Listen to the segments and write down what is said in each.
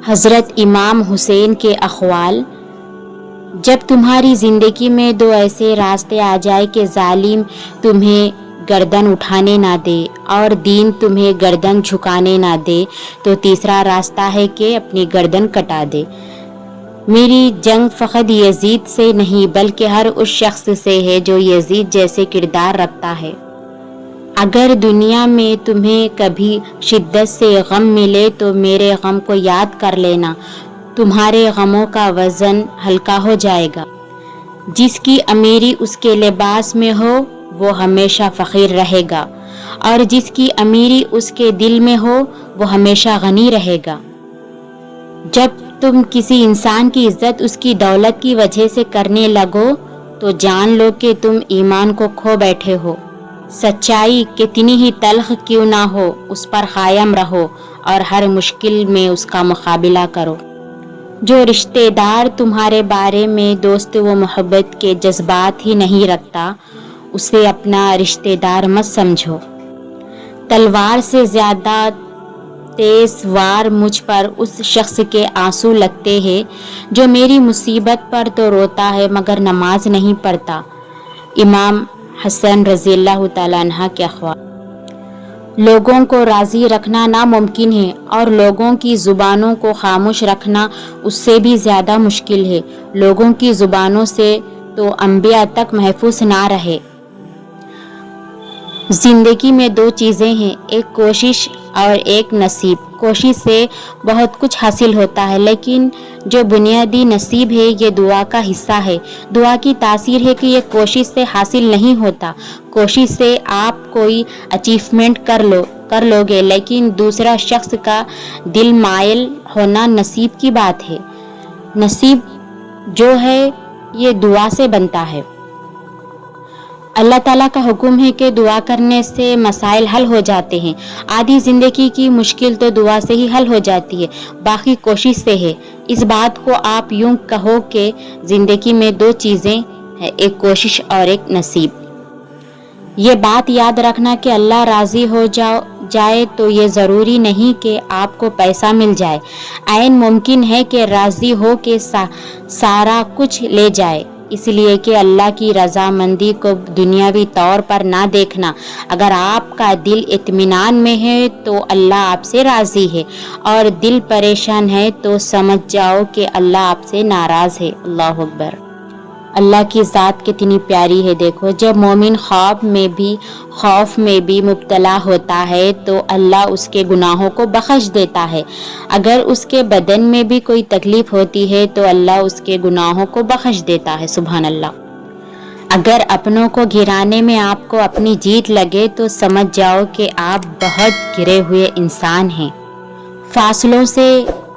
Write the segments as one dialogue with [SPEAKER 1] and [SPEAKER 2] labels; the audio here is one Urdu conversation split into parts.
[SPEAKER 1] حضرت امام حسین کے اقوال: جب تمہاری زندگی میں دو ایسے راستے آ جائے کہ ظالم تمہیں گردن اٹھانے نہ دے اور دین تمہیں گردن جھکانے نہ دے تو تیسرا راستہ ہے کہ اپنی گردن کٹا دے۔ میری جنگ فقط یزید سے نہیں بلکہ ہر اس شخص سے ہے جو یزید جیسے کردار رکھتا ہے۔ اگر دنیا میں تمہیں کبھی شدت سے غم ملے تو میرے غم کو یاد کر لینا، تمہارے غموں کا وزن ہلکا ہو جائے گا۔ جس کی امیری اس کے لباس میں ہو وہ ہمیشہ فقیر رہے گا، اور جس کی امیری اس کے دل میں ہو وہ ہمیشہ غنی رہے گا۔ جب تم کسی انسان کی عزت اس کی دولت کی وجہ سے کرنے لگو تو جان لو کہ تم ایمان کو کھو بیٹھے ہو۔ سچائی کتنی ہی تلخ کیوں نہ ہو اس پر قائم رہو اور ہر مشکل میں اس کا مقابلہ کرو۔ جو رشتہ دار تمہارے بارے میں دوست و محبت کے جذبات ہی نہیں رکھتا اسے اپنا رشتہ دار مت سمجھو۔ تلوار سے زیادہ تیز وار مجھ پر اس شخص کے آنسو لگتے ہیں جو میری مصیبت پر تو روتا ہے مگر نماز نہیں پڑھتا۔ امام حسن رضی اللہ تعالیٰ عنہ کے اقوال: لوگوں کو راضی رکھنا ناممکن ہے اور لوگوں کی زبانوں کو خاموش رکھنا اس سے بھی زیادہ مشکل ہے۔ لوگوں کی زبانوں سے تو انبیاء تک محفوظ نہ رہے۔ زندگی میں دو چیزیں ہیں، ایک کوشش اور ایک نصیب۔ کوشش سے بہت کچھ حاصل ہوتا ہے لیکن جو بنیادی نصیب ہے یہ دعا کا حصہ ہے۔ دعا کی تاثیر ہے کہ یہ کوشش سے حاصل نہیں ہوتا۔ کوشش سے آپ کوئی اچیومنٹ کر لو گے لیکن دوسرا شخص کا دل مائل ہونا نصیب کی بات ہے۔ نصیب جو ہے یہ دعا سے بنتا ہے۔ اللہ تعالیٰ کا حکم ہے کہ دعا کرنے سے مسائل حل ہو جاتے ہیں۔ آدھی زندگی کی مشکل تو دعا سے ہی حل ہو جاتی ہے، باقی کوشش سے ہے۔ اس بات کو آپ یوں کہو کہ زندگی میں دو چیزیں ہیں، ایک کوشش اور ایک نصیب۔ یہ بات یاد رکھنا کہ اللہ راضی ہو جائے تو یہ ضروری نہیں کہ آپ کو پیسہ مل جائے۔ عین ممکن ہے کہ راضی ہو کے سارا کچھ لے جائے۔ اس لیے کہ اللہ کی رضامندی کو دنیاوی طور پر نہ دیکھنا۔ اگر آپ کا دل اطمینان میں ہے تو اللہ آپ سے راضی ہے، اور دل پریشان ہے تو سمجھ جاؤ کہ اللہ آپ سے ناراض ہے۔ اللہ اکبر۔ اللہ کی ذات کتنی پیاری ہے۔ دیکھو، جب مومن خوف میں بھی مبتلا ہوتا ہے تو اللہ اس کے گناہوں کو بخش دیتا ہے۔ اگر اس کے بدن میں بھی کوئی تکلیف ہوتی ہے تو اللہ اس کے گناہوں کو بخش دیتا ہے۔ سبحان اللہ۔ اگر اپنوں کو گرانے میں آپ کو اپنی جیت لگے تو سمجھ جاؤ کہ آپ بہت گرے ہوئے انسان ہیں۔ فاصلوں سے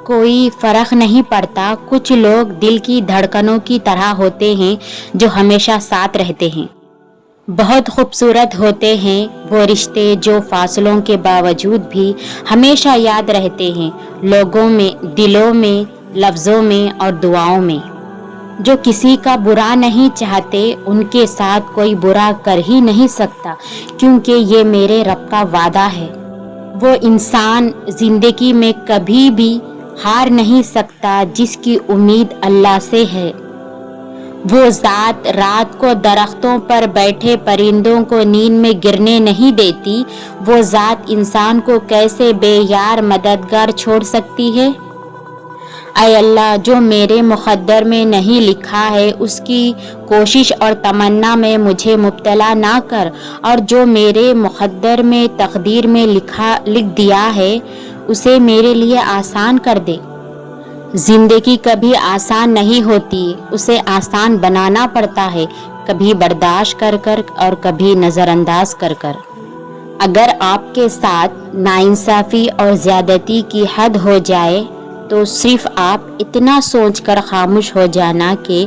[SPEAKER 1] کوئی فرق نہیں پڑتا۔ کچھ لوگ دل کی دھڑکنوں کی طرح ہوتے ہیں جو ہمیشہ ساتھ رہتے ہیں۔ بہت خوبصورت ہوتے ہیں وہ رشتے جو فاصلوں کے باوجود بھی ہمیشہ یاد رہتے ہیں، لوگوں میں، دلوں میں، لفظوں میں اور دعاؤں میں۔ جو کسی کا برا نہیں چاہتے ان کے ساتھ کوئی برا کر ہی نہیں سکتا، کیونکہ یہ میرے رب کا وعدہ ہے۔ وہ انسان زندگی میں کبھی بھی ہار نہیں سکتا جس کی امید اللہ سے ہے۔ وہ ذات رات کو درختوں پر بیٹھے پرندوں کو نیند میں گرنے نہیں دیتی، وہ ذات انسان کو کیسے بے یار مددگار چھوڑ سکتی ہے؟ اے اللہ، جو میرے مقدر میں نہیں لکھا ہے اس کی کوشش اور تمنا میں مجھے مبتلا نہ کر، اور جو میرے مقدر میں تقدیر میں لکھ دیا ہے اسے میرے لیے آسان کر دے۔ زندگی کبھی آسان نہیں ہوتی، اسے آسان بنانا پڑتا ہے، کبھی برداشت کر کر اور کبھی نظر انداز کر کر۔ اگر آپ کے ساتھ ناانصافی اور زیادتی کی حد ہو جائے تو صرف آپ اتنا سوچ کر خاموش ہو جانا کہ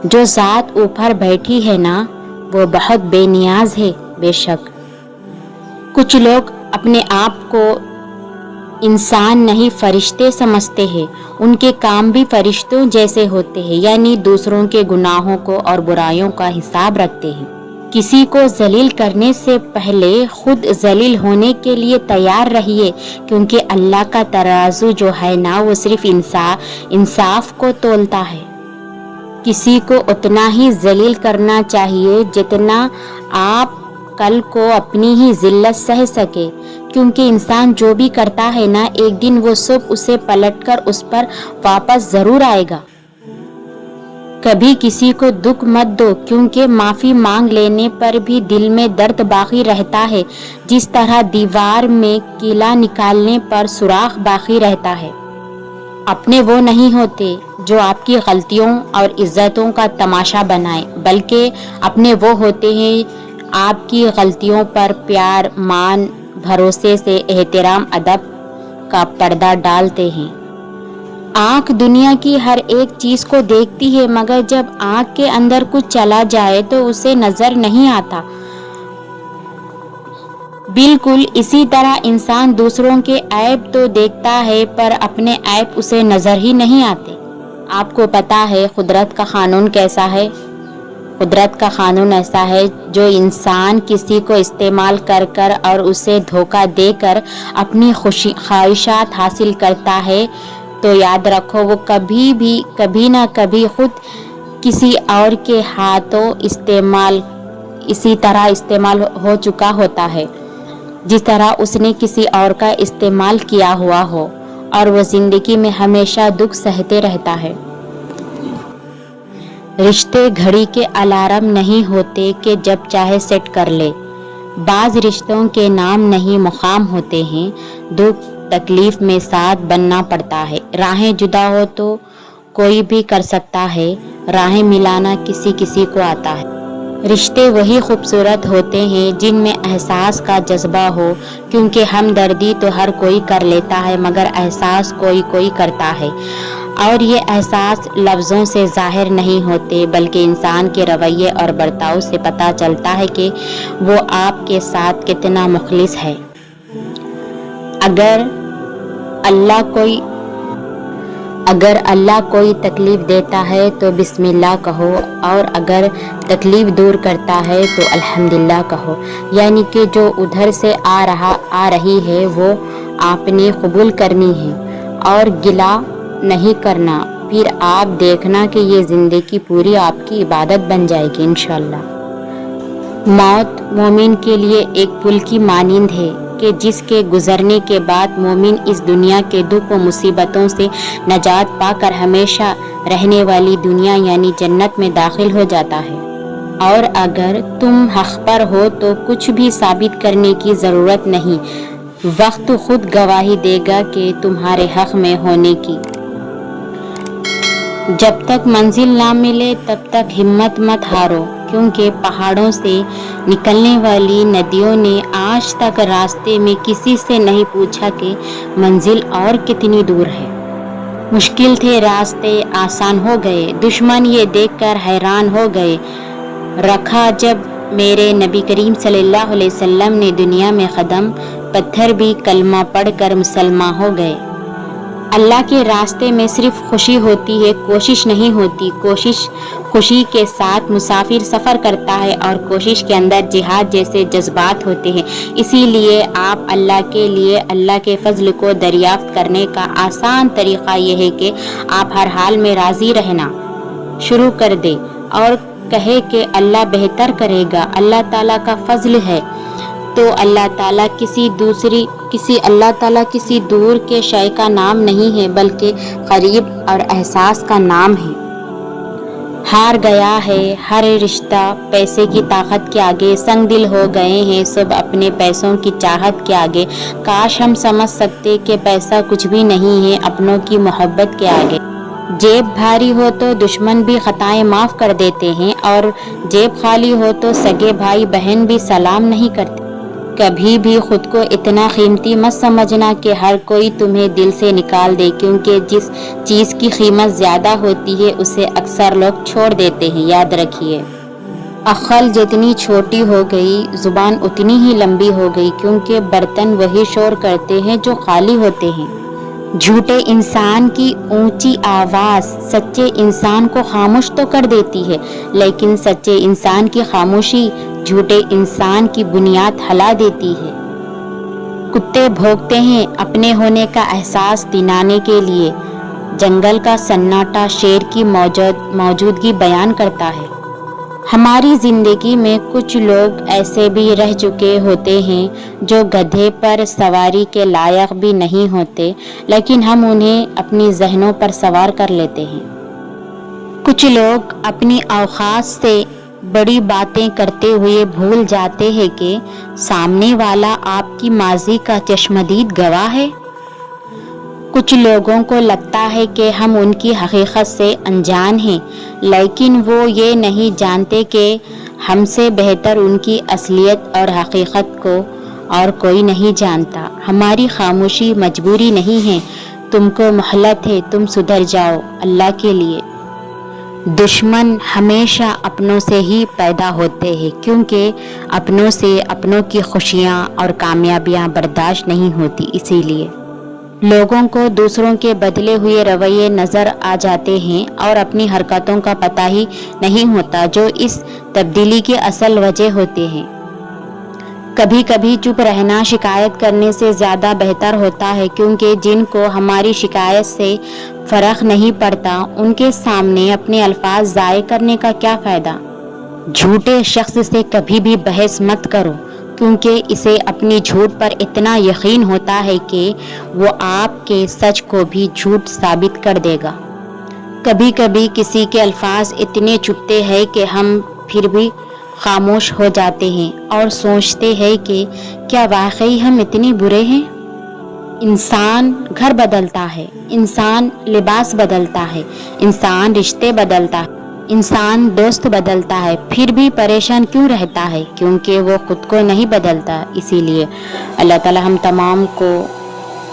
[SPEAKER 1] جو ذات اوپر بیٹھی ہے نا وہ بہت بے نیاز ہے۔ بے شک کچھ لوگ اپنے آپ کو انسان نہیں فرشتے سمجھتے ہیں، ان کے کام بھی فرشتوں جیسے ہوتے ہیں، یعنی دوسروں کے گناہوں کو اور برائیوں کا حساب رکھتے ہیں۔ کسی کو ذلیل کرنے سے پہلے خود ذلیل ہونے کے لیے تیار رہیے، کیونکہ اللہ کا ترازو جو ہے نا وہ صرف انصاف کو تولتا ہے۔ کسی کو اتنا ہی ذلیل کرنا چاہیے جتنا آپ کل کو اپنی ہی ذلت سہ سکے، کیونکہ انسان جو بھی کرتا ہے نا ایک دن وہ سب اسے پلٹ کر اس پر واپس ضرور آئے گا۔ کبھی کسی کو دکھ مت دو، کیونکہ معافی مانگ لینے پر بھی دل میں درد باقی رہتا ہے، جس طرح دیوار میں کیلا نکالنے پر سوراخ باقی رہتا ہے۔ اپنے وہ نہیں ہوتے جو آپ کی غلطیوں اور عزتوں کا تماشا بنائیں، بلکہ اپنے وہ ہوتے ہیں آپ کی غلطیوں پر پیار، مان، بھروسے سے احترام، ادب کا پردہ ڈالتے ہیں۔ آنکھ دنیا کی ہر ایک چیز کو دیکھتی ہے، مگر جب آنکھ کے اندر کچھ چلا جائے تو اسے نظر نہیں آتا۔ بالکل اسی طرح انسان دوسروں کے عیب تو دیکھتا ہے پر اپنے عیب اسے نظر ہی نہیں آتے۔ آپ کو پتا ہے قدرت کا قانون کیسا ہے؟ قدرت کا قانون ایسا ہے، جو انسان کسی کو استعمال کر کر اور اسے دھوکہ دے کر اپنی خواہشات حاصل کرتا ہے، تو یاد رکھو وہ کبھی نہ کبھی خود کسی اور کے ہاتھوں اسی طرح استعمال ہو چکا ہوتا ہے، جس طرح اس نے کسی اور کا استعمال کیا ہوا ہو، اور وہ زندگی میں ہمیشہ دکھ سہتے رہتا ہے۔ رشتے گھڑی کے الارم نہیں ہوتے کہ جب چاہے سیٹ کر لے۔ بعض رشتوں کے نام نہیں مقام ہوتے ہیں، دکھ تکلیف میں ساتھ بننا پڑتا ہے۔ راہیں جدا ہو تو کوئی بھی کر سکتا ہے، راہیں ملانا کسی کو آتا ہے۔ رشتے وہی خوبصورت ہوتے ہیں جن میں احساس کا جذبہ ہو، کیونکہ ہمدردی تو ہر کوئی کر لیتا ہے مگر احساس کوئی کرتا ہے، اور یہ احساس لفظوں سے ظاہر نہیں ہوتے بلکہ انسان کے رویے اور برتاؤ سے پتہ چلتا ہے کہ وہ آپ کے ساتھ کتنا مخلص ہے۔ اگر اللہ کوئی تکلیف دیتا ہے تو بسم اللہ کہو، اور اگر تکلیف دور کرتا ہے تو الحمدللہ کہو، یعنی کہ جو ادھر سے آ رہی ہے وہ آپ نے قبول کرنی ہے اور گلہ نہیں کرنا، پھر آپ دیکھنا کہ یہ زندگی پوری آپ کی عبادت بن جائے گی انشاءاللہ۔ موت مومن کے لیے ایک پل کی مانند ہے کہ جس کے گزرنے کے بعد مومن اس دنیا کے دکھ و مصیبتوں سے نجات پا کر ہمیشہ رہنے والی دنیا یعنی جنت میں داخل ہو جاتا ہے۔ اور اگر تم حق پر ہو تو کچھ بھی ثابت کرنے کی ضرورت نہیں، وقت خود گواہی دے گا کہ تمہارے حق میں ہونے کی۔ جب تک منزل نہ ملے تب تک ہمت مت ہارو، کیونکہ پہاڑوں سے نکلنے والی ندیوں نے آج تک راستے میں کسی سے نہیں پوچھا کہ منزل اور کتنی دور ہے۔ مشکل تھے راستے، آسان ہو گئے، دشمن یہ دیکھ کر حیران ہو گئے۔ رکھا جب میرے نبی کریم صلی اللہ علیہ وسلم نے دنیا میں قدم، پتھر بھی کلمہ پڑھ کر مسلمان ہو گئے۔ اللہ کے راستے میں صرف خوشی ہوتی ہے، کوشش نہیں ہوتی۔ خوشی کے ساتھ مسافر سفر کرتا ہے اور کوشش کے اندر جہاد جیسے جذبات ہوتے ہیں۔ اسی لیے اللہ کے لیے اللہ کے فضل کو دریافت کرنے کا آسان طریقہ یہ ہے کہ آپ ہر حال میں راضی رہنا شروع کر دیں اور کہے کہ اللہ بہتر کرے گا، اللہ تعالیٰ کا فضل ہے۔ تو اللہ تعالیٰ کسی دور کے شے کا نام نہیں ہے بلکہ قریب اور احساس کا نام ہے۔ ہار گیا ہے ہر رشتہ پیسے کی طاقت کے آگے، سنگ دل ہو گئے ہیں سب اپنے پیسوں کی چاہت کے آگے۔ کاش ہم سمجھ سکتے کہ پیسہ کچھ بھی نہیں ہے اپنوں کی محبت کے آگے۔ جیب بھاری ہو تو دشمن بھی خطائیں معاف کر دیتے ہیں، اور جیب خالی ہو تو سگے بھائی بہن بھی سلام نہیں کرتے۔ کبھی بھی خود کو اتنا قیمتی مت سمجھنا کہ ہر کوئی تمہیں دل سے نکال دے، کیونکہ جس چیز کی قیمت زیادہ ہوتی ہے اسے اکثر لوگ چھوڑ دیتے ہیں۔ یاد رکھیے، عقل جتنی چھوٹی ہو گئی زبان اتنی ہی لمبی ہو گئی، کیونکہ برتن وہی شور کرتے ہیں جو خالی ہوتے ہیں۔ جھوٹے انسان کی اونچی آواز سچے انسان کو خاموش تو کر دیتی ہے، لیکن سچے انسان کی خاموشی جھوٹے انسان کی بنیاد ہلا دیتی ہے۔ کتے بھونکتے ہیں اپنے ہونے کا احساس دلانے کے لیے، جنگل کا سناٹا شیر کی موجودگی بیان کرتا ہے۔ ہماری زندگی میں کچھ لوگ ایسے بھی رہ چکے ہوتے ہیں جو گدھے پر سواری کے لائق بھی نہیں ہوتے، لیکن ہم انہیں اپنی ذہنوں پر سوار کر لیتے ہیں۔ کچھ لوگ اپنی اوقات سے بڑی باتیں کرتے ہوئے بھول جاتے ہیں کہ سامنے والا آپ کی ماضی کا چشمدید گواہ ہے۔ کچھ لوگوں کو لگتا ہے کہ ہم ان کی حقیقت سے انجان ہیں، لیکن وہ یہ نہیں جانتے کہ ہم سے بہتر ان کی اصلیت اور حقیقت کو اور کوئی نہیں جانتا۔ ہماری خاموشی مجبوری نہیں ہے، تم کو مہلت ہے، تم سدھر جاؤ اللہ کے لیے۔ دشمن ہمیشہ اپنوں سے ہی پیدا ہوتے ہیں، کیونکہ اپنوں سے اپنوں کی خوشیاں اور کامیابیاں برداشت نہیں ہوتی۔ اسی لیے لوگوں کو دوسروں کے بدلے ہوئے رویے نظر آ جاتے ہیں اور اپنی حرکتوں کا پتہ ہی نہیں ہوتا جو اس تبدیلی کی اصل وجہ ہوتے ہیں۔ کبھی کبھی چپ رہنا شکایت کرنے سے زیادہ بہتر ہوتا ہے، کیونکہ جن کو ہماری شکایت سے فرق نہیں پڑتا ان کے سامنے اپنے الفاظ ضائع کرنے کا کیا فائدہ۔ جھوٹے شخص سے کبھی بھی بحث مت کرو، کیونکہ اسے اپنی جھوٹ پر اتنا یقین ہوتا ہے کہ وہ آپ کے سچ کو بھی جھوٹ ثابت کر دے گا۔ کبھی کبھی کسی کے الفاظ اتنے چبھتے ہیں کہ ہم پھر بھی خاموش ہو جاتے ہیں اور سوچتے ہیں کہ کیا واقعی ہم اتنے برے ہیں؟ انسان گھر بدلتا ہے، انسان لباس بدلتا ہے، انسان رشتے بدلتا ہے، انسان دوست بدلتا ہے، پھر بھی پریشان کیوں رہتا ہے؟ کیونکہ وہ خود کو نہیں بدلتا۔ اسی لیے اللہ تعالی ہم تمام کو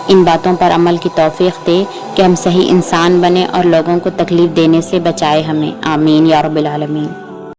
[SPEAKER 1] ان باتوں پر عمل کی توفیق دے کہ ہم صحیح انسان بنیں اور لوگوں کو تکلیف دینے سے بچائے ہمیں۔ آمین یا رب العالمین۔